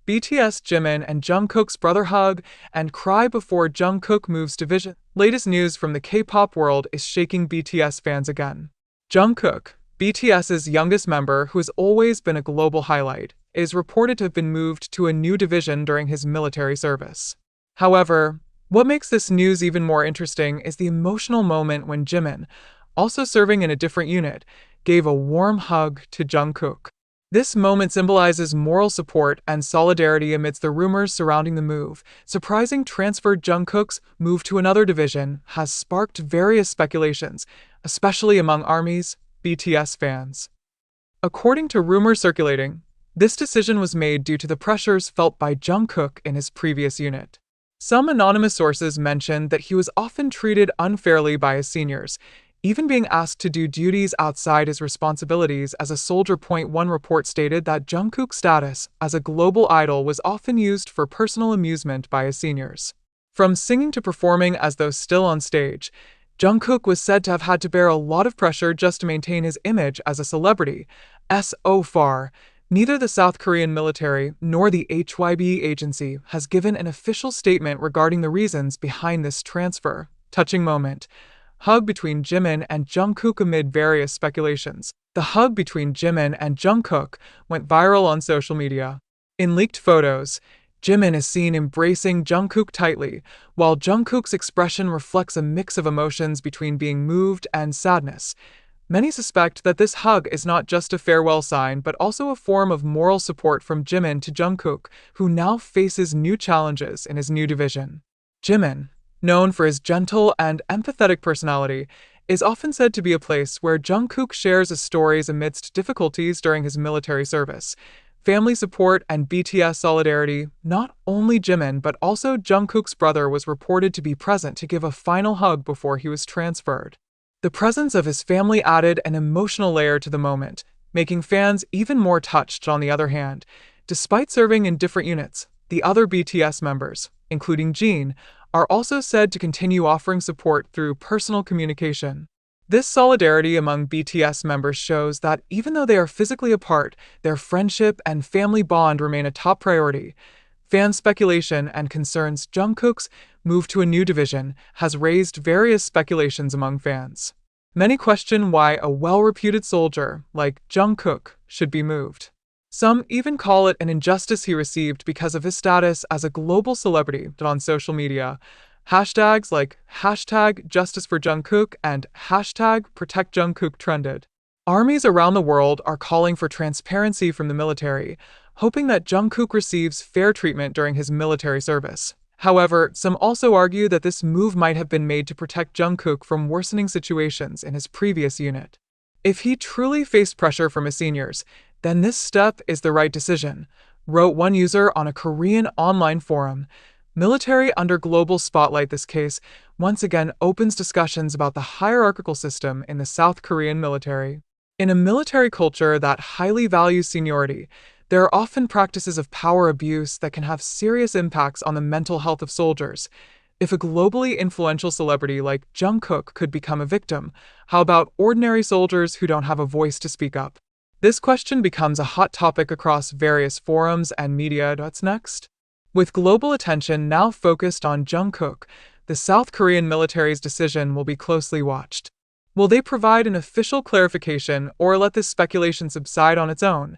BTS Jimin and Jungkook's brother hug and cry before Jungkook moves division. Latest news from the K-pop world is shaking BTS fans again. Jungkook, BTS's youngest member who has always been a global highlight, is reported to have been moved to a new division during his military service. However, what makes this news even more interesting is the emotional moment when Jimin, also serving in a different unit, gave a warm hug to Jungkook. This moment symbolizes moral support and solidarity amidst the rumors surrounding the move. Surprising transfer Jungkook's move to another division has sparked various speculations, especially among ARMY's BTS fans. According to rumors circulating, this decision was made due to the pressures felt by Jungkook in his previous unit. Some anonymous sources mentioned that he was often treated unfairly by his seniors, even being asked to do duties outside his responsibilities as a soldier. One report stated that Jungkook's status as a global idol was often used for personal amusement by his seniors. From singing to performing as though still on stage, Jungkook was said to have had to bear a lot of pressure just to maintain his image as a celebrity. So far, neither the South Korean military nor the HYB agency has given an official statement regarding the reasons behind this transfer. Touching moment. Hug between Jimin and Jungkook amid various speculations. The hug between Jimin and Jungkook went viral on social media. In leaked photos, Jimin is seen embracing Jungkook tightly, while Jungkook's expression reflects a mix of emotions between being moved and sadness. Many suspect that this hug is not just a farewell sign but also a form of moral support from Jimin to Jungkook, who now faces new challenges in his new division. Jimin, known for his gentle and empathetic personality, is often said to be a place where Jungkook shares his stories amidst difficulties during his military service. Family support and BTS solidarity. Not only Jimin but also Jungkook's brother was reported to be present to give a final hug before he was transferred. The presence of his family added an emotional layer to the moment, making fans even more touched. On the other hand, despite serving in different units, the other BTS members, including Jin, are also said to continue offering support through personal communication. This solidarity among BTS members shows that even though they are physically apart, their friendship and family bond remain a top priority. Fan speculation and concerns Jungkook's move to a new division has raised various speculations among fans. Many question why a well-reputed soldier like Jungkook should be moved. Some even call it an injustice he received because of his status as a global celebrity. On social media, hashtags like #JusticeForJungkook and #ProtectJungkook trended. Armies around the world are calling for transparency from the military, hoping that Jungkook receives fair treatment during his military service. However, some also argue that this move might have been made to protect Jungkook from worsening situations in his previous unit. If he truly faced pressure from his seniors, then this step is the right decision, wrote one user on a Korean online forum. Military under global spotlight. This case once again opens discussions about the hierarchical system in the South Korean military. In a military culture that highly values seniority, there are often practices of power abuse that can have serious impacts on the mental health of soldiers. If a globally influential celebrity like Jungkook could become a victim, how about ordinary soldiers who don't have a voice to speak up? This question becomes a hot topic across various forums and media. What's next? With global attention now focused on Jungkook, the South Korean military's decision will be closely watched. Will they provide an official clarification or let this speculation subside on its own?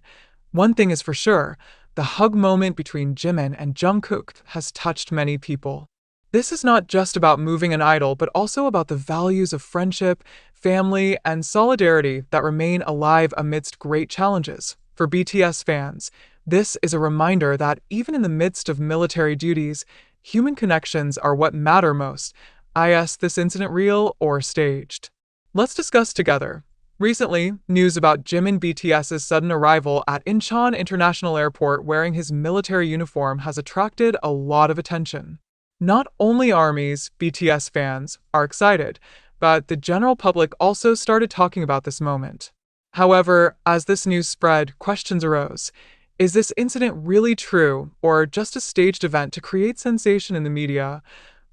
One thing is for sure, the hug moment between Jimin and Jungkook has touched many people. This is not just about moving an idol, but also about the values of friendship, family, and solidarity that remain alive amidst great challenges. For BTS fans, this is a reminder that even in the midst of military duties, human connections are what matter most. Is this incident real or staged? Let's discuss together. Recently, news about Jimin BTS's sudden arrival at Incheon International Airport wearing his military uniform has attracted a lot of attention. Not only ARMY's BTS fans are excited, but the general public also started talking about this moment. However, as this news spread, questions arose. Is this incident really true, or just a staged event to create sensation in the media?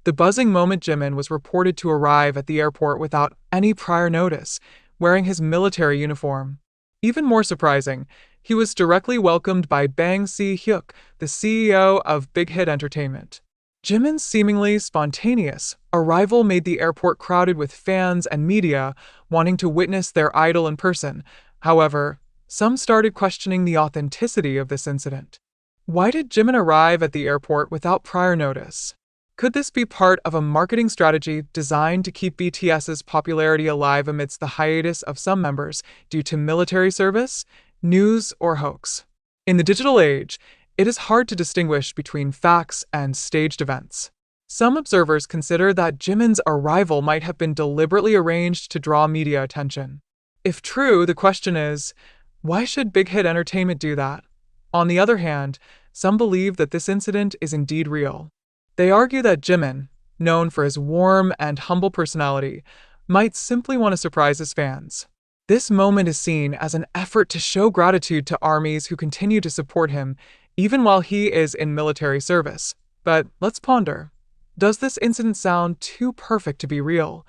The buzzing moment. Jimin was reported to arrive at the airport without any prior notice, wearing his military uniform. Even more surprising, He was directly welcomed by Bang Si-hyuk, the CEO of Big Hit Entertainment. Jimin's seemingly spontaneous arrival made the airport crowded with fans and media wanting to witness their idol in person. However, some started questioning the authenticity of this incident. Why did Jimin arrive at the airport without prior notice? Could this be part of a marketing strategy designed to keep BTS's popularity alive amidst the hiatus of some members due to military service, news, or hoax? In the digital age, it is hard to distinguish between facts and staged events. Some observers consider that Jimin's arrival might have been deliberately arranged to draw media attention. If true, the question is, why should Big Hit Entertainment do that? On the other hand, some believe that this incident is indeed real. They argue that Jimin, known for his warm and humble personality, might simply want to surprise his fans. This moment is seen as an effort to show gratitude to armies who continue to support him, even while he is in military service. But let's ponder. Does this incident sound too perfect to be real?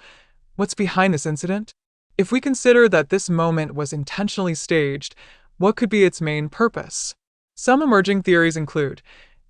What's behind this incident? If we consider that this moment was intentionally staged, what could be its main purpose? Some emerging theories include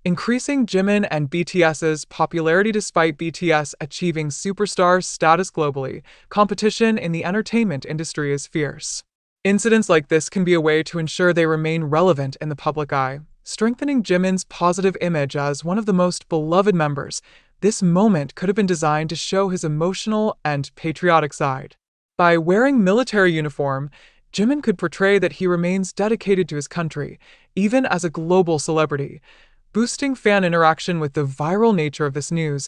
increasing Jimin and BTS's popularity despite BTS achieving superstar status globally. Competition in the entertainment industry is fierce. Incidents like this can be a way to ensure they remain relevant in the public eye, strengthening Jimin's positive image as one of the most beloved members. This moment could have been designed to show his emotional and patriotic side. By wearing military uniform, Jimin could portray that he remains dedicated to his country, even as a global celebrity. Boosting fan interaction with the viral nature of this news,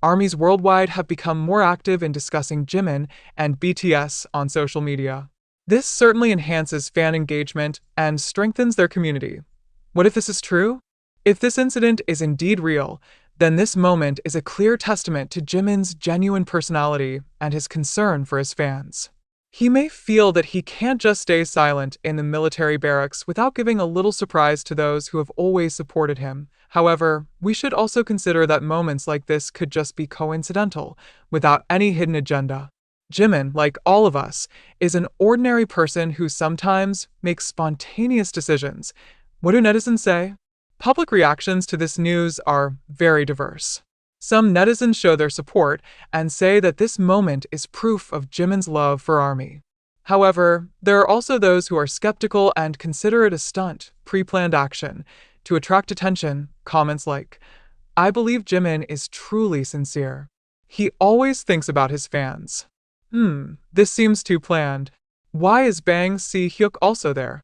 armies worldwide have become more active in discussing Jimin and BTS on social media. This certainly enhances fan engagement and strengthens their community. What if this is true? If this incident is indeed real, then this moment is a clear testament to Jimin's genuine personality and his concern for his fans. He may feel that he can't just stay silent in the military barracks without giving a little surprise to those who have always supported him. However, we should also consider that moments like this could just be coincidental, without any hidden agenda. Jimin, like all of us, is an ordinary person who sometimes makes spontaneous decisions. What do netizens say? Public reactions to this news are very diverse. Some netizens show their support and say that this moment is proof of Jimin's love for ARMY. However, there are also those who are skeptical and consider it a stunt, pre-planned action, to attract attention. Comments like, "I believe Jimin is truly sincere. He always thinks about his fans. This seems too planned. Why is Bang Si-hyuk also there?"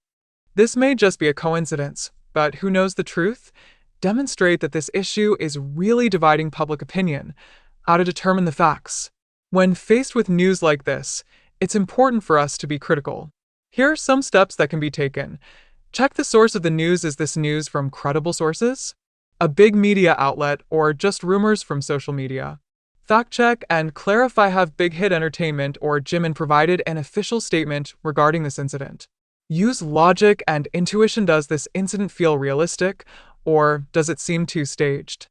This may just be a coincidence, but who knows the truth? Demonstrate that this issue is really dividing public opinion. How to determine the facts. When faced with news like this, it's important for us to be critical. Here are some steps that can be taken. Check the source of the news. Is this news from credible sources? A big media outlet, or just rumors from social media? Fact check and clarify, have Big Hit Entertainment or Jimin provided an official statement regarding this incident? Use logic and intuition. Does this incident feel realistic, or does it seem too staged?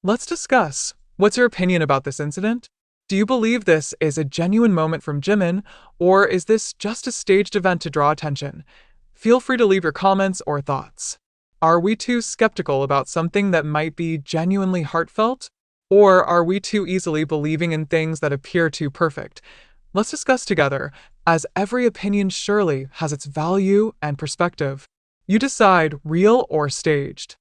Let's discuss. What's your opinion about this incident? Do you believe this is a genuine moment from Jimin, or is this just a staged event to draw attention? Feel free to leave your comments or thoughts. Are we too skeptical about something that might be genuinely heartfelt? Or are we too easily believing in things that appear too perfect? Let's discuss together, as every opinion surely has its value and perspective. You decide, real or staged.